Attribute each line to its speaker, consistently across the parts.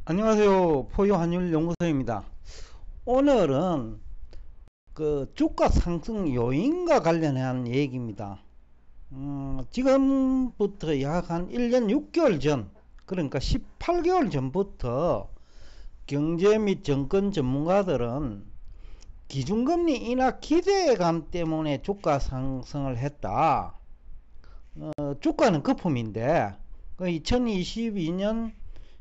Speaker 1: 안녕하세요. 포유환율연구소입니다. 오늘은 주가 상승 요인과 관련한 얘기입니다. 지금부터 약 한 1년 6개월 전, 그러니까 18개월 전부터 경제 및 정권 전문가들은 기준금리 인하 기대감 때문에 주가 상승을 했다. 주가는 거품인데 2022년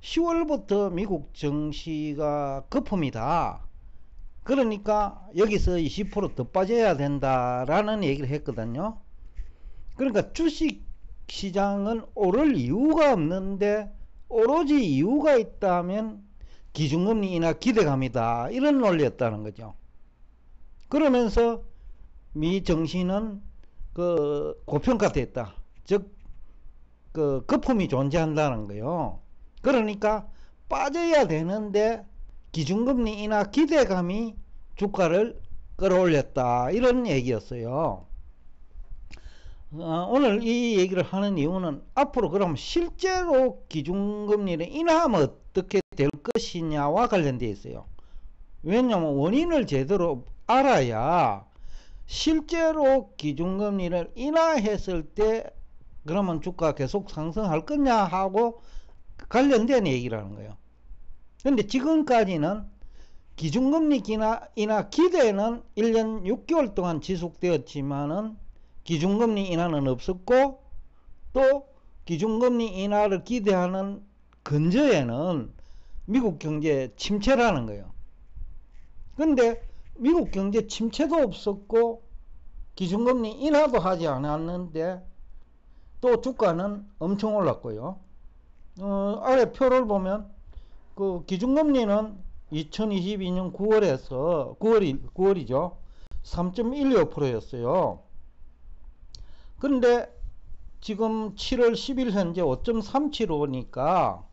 Speaker 1: 10월부터 미국 증시가 거품이다. 그러니까 여기서 20% 더 빠져야 된다라는 얘기를 했거든요. 그러니까 주식 시장은 오를 이유가 없는데 오로지 이유가 있다면 기준금리 인하 기대감이다. 이런 논리였다는 거죠. 그러면서 미 증시는 고평가됐다. 즉 거품이 존재한다는 거예요. 그러니까 빠져야 되는데 기준금리 인하 기대감이 주가를 끌어올렸다. 이런 얘기였어요. 오늘 이 얘기를 하는 이유는 앞으로 그럼 실제로 기준금리를 인하하면 어떻게 될 것이냐와 관련되어 있어요. 왜냐하면 원인을 제대로 알아야 실제로 기준금리를 인하했을 때 그러면 주가 계속 상승할 거냐 하고 관련된 얘기라는 거예요. 근데 지금까지는 기준금리 인하 기대는 1년 6개월 동안 지속되었지만은 기준금리 인하는 없었고, 또 기준금리 인하를 기대하는 근저에는 미국 경제 침체라는 거예요. 근데 미국 경제 침체도 없었고 기준금리 인하도 하지 않았는데 또 주가는 엄청 올랐고요. 아래 표를 보면 기준금리는 2022년 9월이죠. 3.12%였어요. 근데 지금 7월 10일 현재 5.37%니까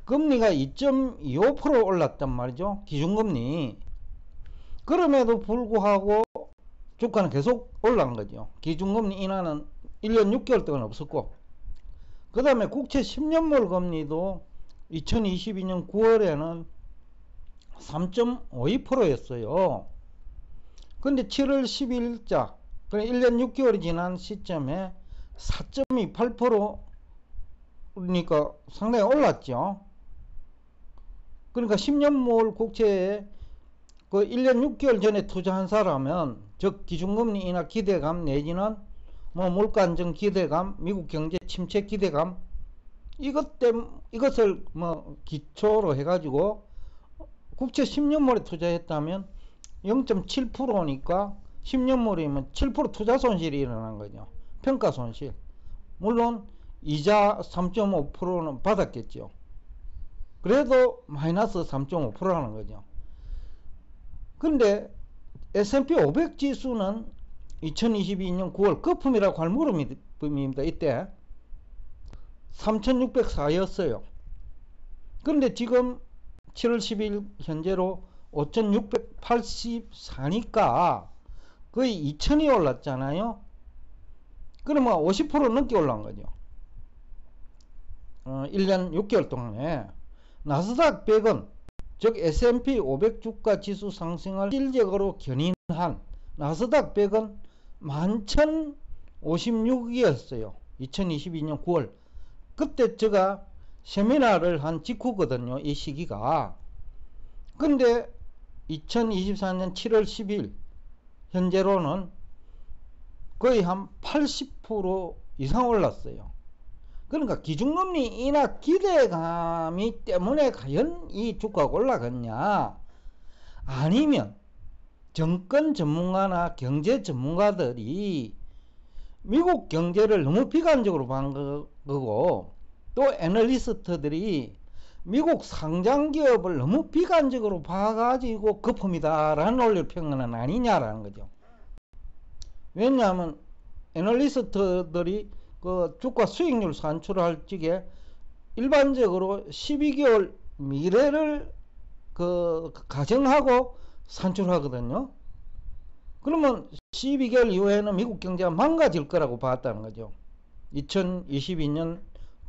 Speaker 1: 금리가 2.25% 올랐단 말이죠. 기준금리. 그럼에도 불구하고 주가는 계속 올라간 거죠. 기준금리 인하는 1년 6개월 동안 없었고, 그 다음에 국채 10년물 금리도 2022년 9월에는 3.52%였어요. 근데 7월 10일자, 그러니까 1년 6개월이 지난 시점에 4.28%니까 상당히 올랐죠. 그러니까 10년물 국채에 1년 6개월 전에 투자한 사람은, 즉 기준금리 인하 기대감 내지는 물가 안정 기대감, 미국 경제 침체 기대감, 이것을 기초로 해가지고 국채 10년물에 투자했다면 0.7%니까 10년물이면 7% 투자 손실이 일어난 거죠. 평가 손실. 물론 이자 3.5%는 받았겠죠. 그래도 마이너스 3.5%라는 거죠. 근데 S&P 500 지수는 2022년 9월 거품이라고 할 무렵입니다. 이때 3604였어요. 그런데 지금 7월 10일 현재로 5684니까 거의 2000이 올랐잖아요. 그러면 50% 넘게 올라온 거죠. 1년 6개월 동안에. 나스닥 100은, 즉 S&P 500 주가 지수 상승을 실질적으로 견인한 나스닥 100은 11,056이었어요. 2022년 9월. 그때 제가 세미나를 한 직후거든요. 이 시기가. 근데 2024년 7월 10일 현재로는 거의 한 80% 이상 올랐어요. 그러니까 기준금리 인하 기대감이 때문에 과연 이 주가가 올라갔냐, 아니면 정권 전문가나 경제 전문가들이 미국 경제를 너무 비관적으로 본 거고, 또 애널리스트들이 미국 상장기업을 너무 비관적으로 봐가지고 거품이다라는 논리를 펴는 건 아니냐라는 거죠. 왜냐하면 애널리스트들이 주가 수익률 산출할 적에 일반적으로 12개월 미래를 가정하고 산출하거든요. 그러면 12개월 이후에는 미국 경제가 망가질 거라고 봤다는 거죠. 2022년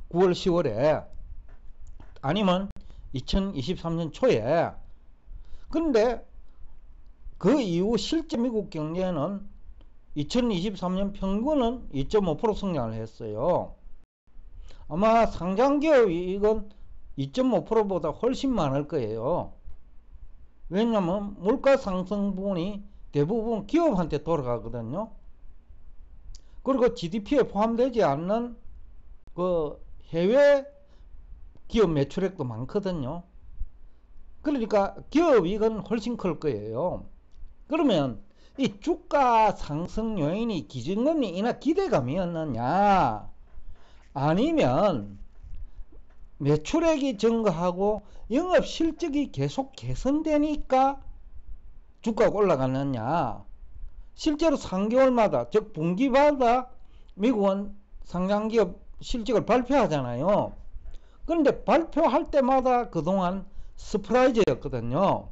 Speaker 1: 9월 10월에. 아니면 2023년 초에. 그런데 그 이후 실제 미국 경제는 2023년 평균은 2.5% 성장을 했어요. 아마 상장기업 이익은 2.5%보다 훨씬 많을 거예요. 왜냐하면 물가 상승 부분이 대부분 기업한테 돌아가거든요. 그리고 GDP에 포함되지 않는 그 해외 기업 매출액도 많거든요. 그러니까 기업 이익은 훨씬 클 거예요. 그러면 이 주가 상승 요인이 기준금리 인하 기대감이었느냐, 아니면 매출액이 증가하고 영업 실적이 계속 개선되니까 주가가 올라갔느냐. 실제로 3개월마다, 즉 분기마다 미국은 상장기업 실적을 발표하잖아요. 그런데 발표할 때마다 그동안 서프라이즈였거든요.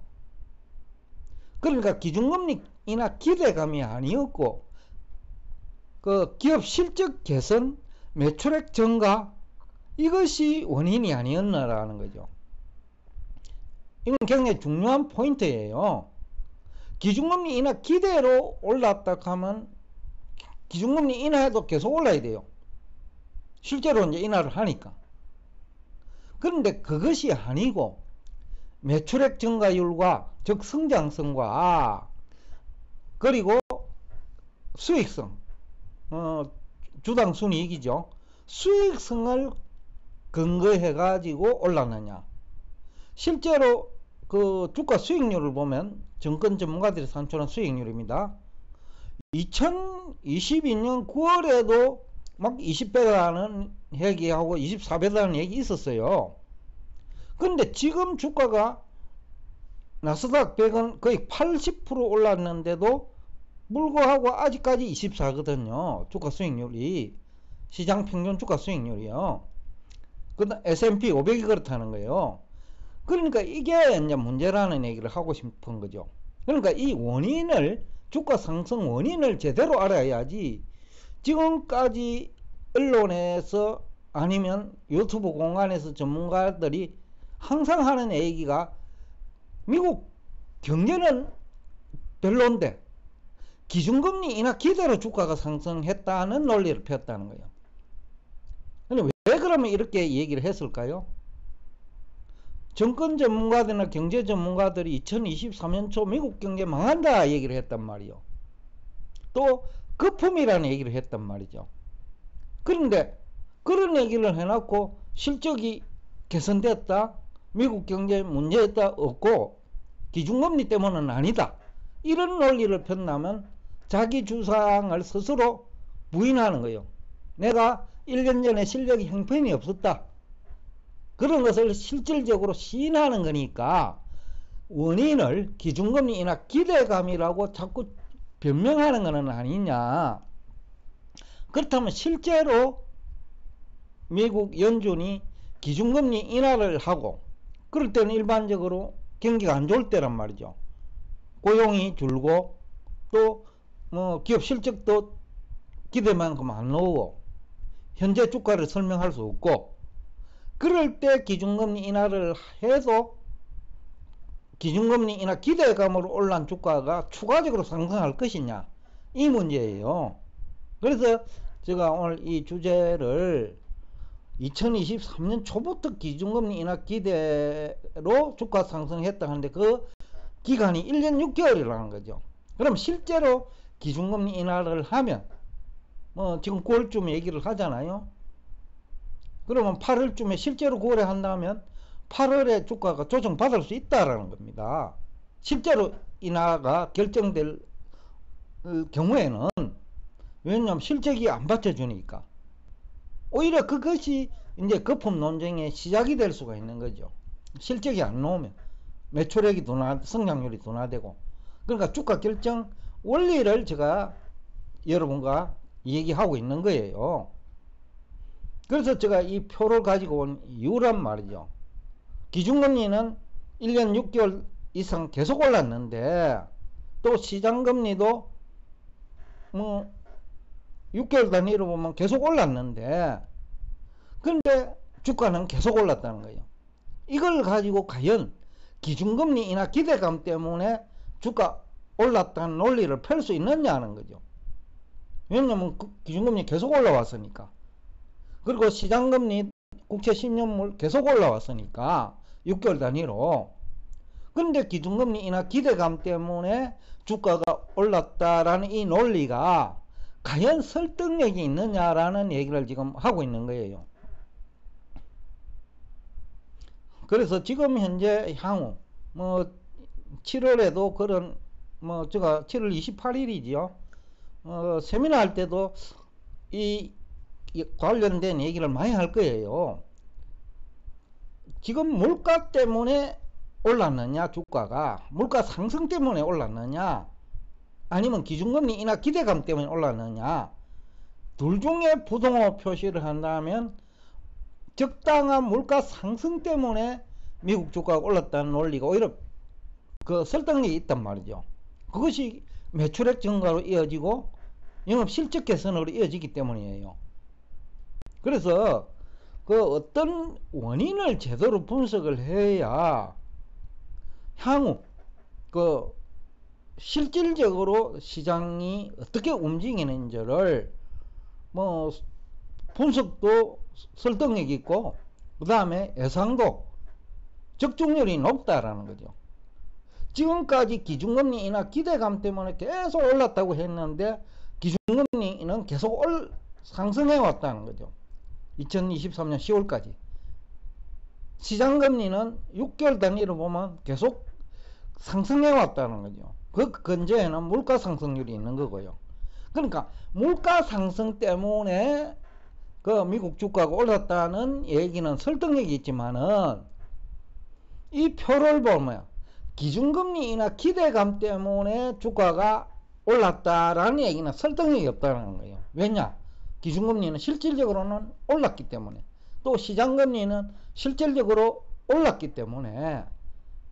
Speaker 1: 그러니까 기준금리 인하 기대감이 아니었고, 그 기업 실적 개선, 매출액 증가, 이것이 원인이 아니었나라는 거죠. 이건 굉장히 중요한 포인트예요. 기준금리 인하 기대로 올랐다 하면 기준금리 인하해도 계속 올라야 돼요. 실제로 이제 인하를 하니까. 그런데 그것이 아니고 매출액 증가율과, 즉 성장성과, 그리고 수익성, 주당 순이익이죠. 수익성을 근거해 가지고 올랐느냐. 실제로 그 주가 수익률을 보면 정권 전문가들이 산출한 수익률입니다. 2022년 9월에도 막 20배라는 얘기하고 24배라는 얘기 있었어요. 근데 지금 주가가 나스닥 100은 거의 80% 올랐는데도 불구하고 아직까지 24거든요. 주가 수익률이. 시장 평균 주가 수익률이요. 그다음 S&P 500이 그렇다는 거예요. 그러니까 이게 이제 문제라는 얘기를 하고 싶은 거죠. 그러니까 이 원인을, 주가 상승 원인을 제대로 알아야지 지금까지 언론에서 아니면 유튜브 공간에서 전문가들이 항상 하는 얘기가 미국 경제는 별론데 기준금리 인하 기대로 주가가 상승했다는 논리를 폈다는 거예요. 근데 왜 그러면 이렇게 얘기를 했을까요? 정권 전문가들이나 경제 전문가들이 2023년 초 미국 경제 망한다 얘기를 했단 말이요. 또 거품이라는 얘기를 했단 말이죠. 그런데 그런 얘기를 해놓고 실적이 개선됐다, 미국 경제 문제였다 없고 기준금리 때문은 아니다, 이런 논리를 폈다면 자기 주장을 스스로 부인하는 거예요. 내가 1년 전에 실력이 형편이 없었다, 그런 것을 실질적으로 시인하는 거니까 원인을 기준금리 인하 기대감이라고 자꾸 변명하는 것은 아니냐. 그렇다면 실제로 미국 연준이 기준금리 인하를 하고, 그럴 때는 일반적으로 경기가 안 좋을 때란 말이죠. 고용이 줄고 또 뭐 기업 실적도 기대만큼 안 나오고 현재 주가를 설명할 수 없고, 그럴 때 기준금리 인하를 해도 기준금리 인하 기대감으로 올라온 주가가 추가적으로 상승할 것이냐, 이 문제예요. 그래서 제가 오늘 이 주제를 2023년 초부터 기준금리 인하 기대로 주가 상승했다 하는데 그 기간이 1년 6개월이라는 거죠. 그럼 실제로 기준금리 인하를 하면 뭐 지금 9월쯤 얘기를 하잖아요. 그러면 8월쯤에 실제로 9월에 한다면 8월에 주가가 조정받을 수 있다라는 겁니다. 실제로 인하가 결정될 경우에는. 왜냐하면 실적이 안 받쳐주니까. 오히려 그것이 이제 거품 논쟁의 시작이 될 수가 있는 거죠. 실적이 안 나오면 매출액이 성장률이 둔화되고. 그러니까 주가 결정 원리를 제가 여러분과 얘기하고 있는 거예요. 그래서 제가 이 표를 가지고 온 이유란 말이죠. 기준금리는 1년 6개월 이상 계속 올랐는데 또 시장금리도 뭐 6개월 단위로 보면 계속 올랐는데, 근데 주가는 계속 올랐다는 거예요. 이걸 가지고 과연 기준금리 인하 기대감 때문에 주가 올랐다는 논리를 펼 수 있느냐는 거죠. 왜냐면 기준금리 계속 올라왔으니까. 그리고 시장금리 국채 10년물 계속 올라왔으니까 6개월 단위로. 근데 기준금리 인하 기대감 때문에 주가가 올랐다라는 이 논리가 과연 설득력이 있느냐라는 얘기를 지금 하고 있는 거예요. 그래서 지금 현재 향후 7월에도 그런 제가 7월 28일이지요. 세미나 할 때도 이 관련된 얘기를 많이 할 거예요. 지금 물가 때문에 올랐느냐, 주가가 물가 상승 때문에 올랐느냐, 아니면 기준금리 인하 기대감 때문에 올랐느냐, 둘 중에 부동호 표시를 한다면 적당한 물가 상승 때문에 미국 주가가 올랐다는 논리가 오히려 그 설득력이 있단 말이죠. 그것이 매출액 증가로 이어지고 영업 실적 개선으로 이어지기 때문이에요. 그래서 그 어떤 원인을 제대로 분석을 해야 향후 그 실질적으로 시장이 어떻게 움직이는지를 분석도 설득력 있고, 그 다음에 예상도 적중률이 높다라는 거죠. 지금까지 기준금리 인하 기대감 때문에 계속 올랐다고 했는데 기준금리는 계속 상승해 왔다는 거죠. 2023년 10월까지. 시장금리는 6개월 단위로 보면 계속 상승해 왔다는 거죠. 그 근저에는 물가 상승률이 있는 거고요. 그러니까 물가 상승 때문에 그 미국 주가가 올랐다는 얘기는 설득력이 있지만은 이 표를 보면 기준금리 인하 기대감 때문에 주가가 올랐다라는 얘기는 설득력이 없다는 거예요. 왜냐? 기준금리는 실질적으로는 올랐기 때문에, 또 시장금리는 실질적으로 올랐기 때문에,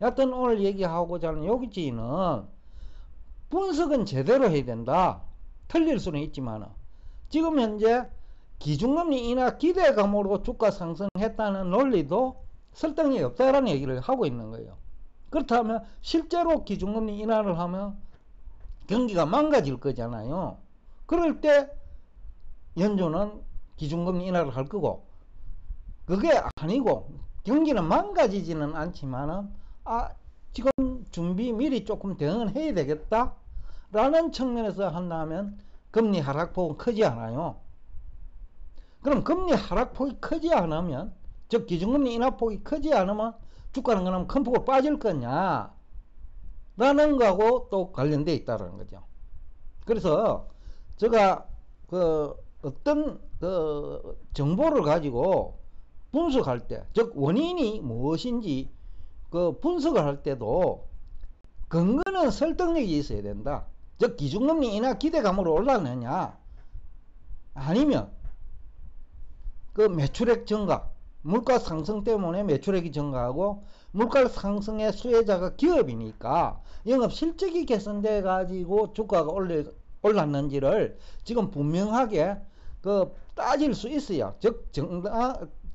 Speaker 1: 여하튼 오늘 얘기하고자 하는 요지는 분석은 제대로 해야 된다. 틀릴 수는 있지만 지금 현재 기준금리 인하 기대감으로 주가 상승했다는 논리도 설득력이 없다라는 얘기를 하고 있는 거예요. 그렇다면 실제로 기준금리 인하를 하면 경기가 망가질 거잖아요. 그럴 때 연준은 기준금리 인하를 할 거고, 그게 아니고 경기는 망가지지는 않지만은 지금 준비 미리 조금 대응을 해야 되겠다 라는 측면에서 한다면 금리 하락폭은 크지 않아요. 그럼 금리 하락폭이 크지 않으면, 즉 기준금리 인하폭이 크지 않으면 주가는 그럼 큰 폭으로 빠질 거냐 라는 거하고 또 관련되어 있다는 거죠. 그래서 제가 어떤 정보를 가지고 분석할 때, 즉 원인이 무엇인지 분석을 할 때도 근거는 설득력이 있어야 된다. 즉 기준금리 인하 기대감으로 올랐느냐, 아니면 매출액 증가, 물가 상승 때문에 매출액이 증가하고, 물가 상승의 수혜자가 기업이니까 영업 실적이 개선돼 가지고 주가가 올랐는지를 지금 분명하게 따질 수 있어야, 즉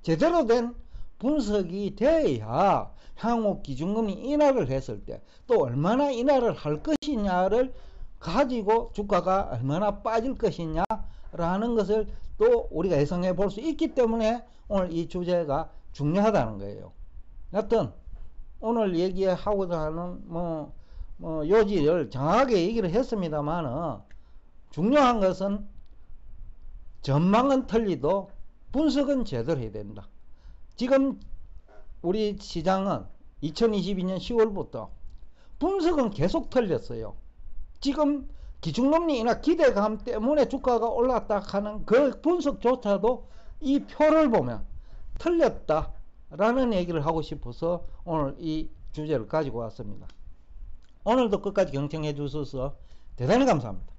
Speaker 1: 제대로 된 분석이 돼야 향후 기준금리 인하를 했을 때 또 얼마나 인하를 할 것이냐를 가지고 주가가 얼마나 빠질 것이냐 라는 것을 또 우리가 예상해 볼 수 있기 때문에 오늘 이 주제가 중요하다는 거예요. 여튼 오늘 얘기하고자 하는 요지를 정확하게 얘기를 했습니다만, 중요한 것은 전망은 틀리도 분석은 제대로 해야 된다. 지금 우리 시장은 2022년 10월부터 분석은 계속 틀렸어요. 지금 기준금리 인하 기대감 때문에 주가가 올랐다 하는 그 분석조차도 이 표를 보면 틀렸다라는 얘기를 하고 싶어서 오늘 이 주제를 가지고 왔습니다. 오늘도 끝까지 경청해 주셔서 대단히 감사합니다.